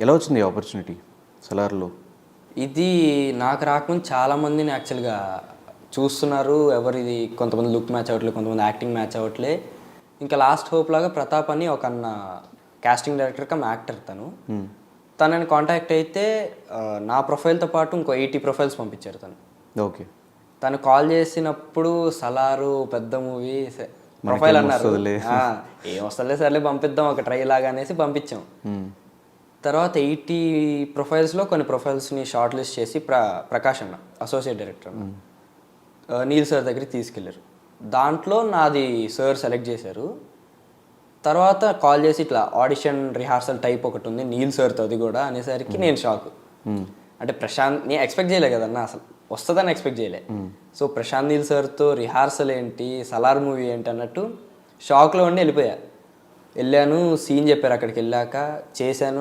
ఎలా వచ్చింది ఆపర్చునిటీ సలార్లో? ఇది నాకు రాకముందు చాలామందిని యాక్చువల్గా చూస్తున్నారు, ఎవరిది కొంతమంది లుక్ మ్యాచ్ అవ్వట్లేదు, కొంతమంది యాక్టింగ్ మ్యాచ్ అవ్వట్లే. ఇంకా లాస్ట్ హోప్ లాగా ప్రతాప్ అని ఒక అన్న కాస్టింగ్ డైరెక్టర్ కమ్ యాక్టర్ తనని కాంటాక్ట్ అయితే నా ప్రొఫైల్తో పాటు ఇంకో 80 ప్రొఫైల్స్ పంపించారు తను. ఓకే. తను కాల్ చేసినప్పుడు సలారు పెద్ద మూవీ ప్రొఫైల్ అన్నారు. ఏం వస్తలే సర్లే పంపిద్దాం ఒక ట్రై లాగా అనేసి పంపించాం. తర్వాత 80 ప్రొఫైల్స్లో కొన్ని ప్రొఫైల్స్ని షార్ట్ లిస్ట్ చేసి ప్రకాష్ అన్న అసోసియేట్ డైరెక్టర్ నీల్ సార్ దగ్గరికి తీసుకెళ్ళారు. దాంట్లో నాది సార్ సెలెక్ట్ చేశారు. తర్వాత కాల్ చేసి ఇట్లా ఆడిషన్ రిహార్సల్ టైప్ ఒకటి ఉంది నీల్ సార్తో, అది కూడా అనేసరికి నేను షాక్. అంటే ప్రశాంత్ నేను ఎక్స్పెక్ట్ చేయలే కదన్నా, అసలు వస్తుందని ఎక్స్పెక్ట్ చేయలే. సో ప్రశాంత్ నీల్ సార్తో రిహార్సల్ ఏంటి, సలార్ మూవీ ఏంటి అన్నట్టు షాక్లో ఉండి వెళ్ళిపోయా. వెళ్ళాను, సీన్ చెప్పారు, అక్కడికి వెళ్ళాక చేశాను.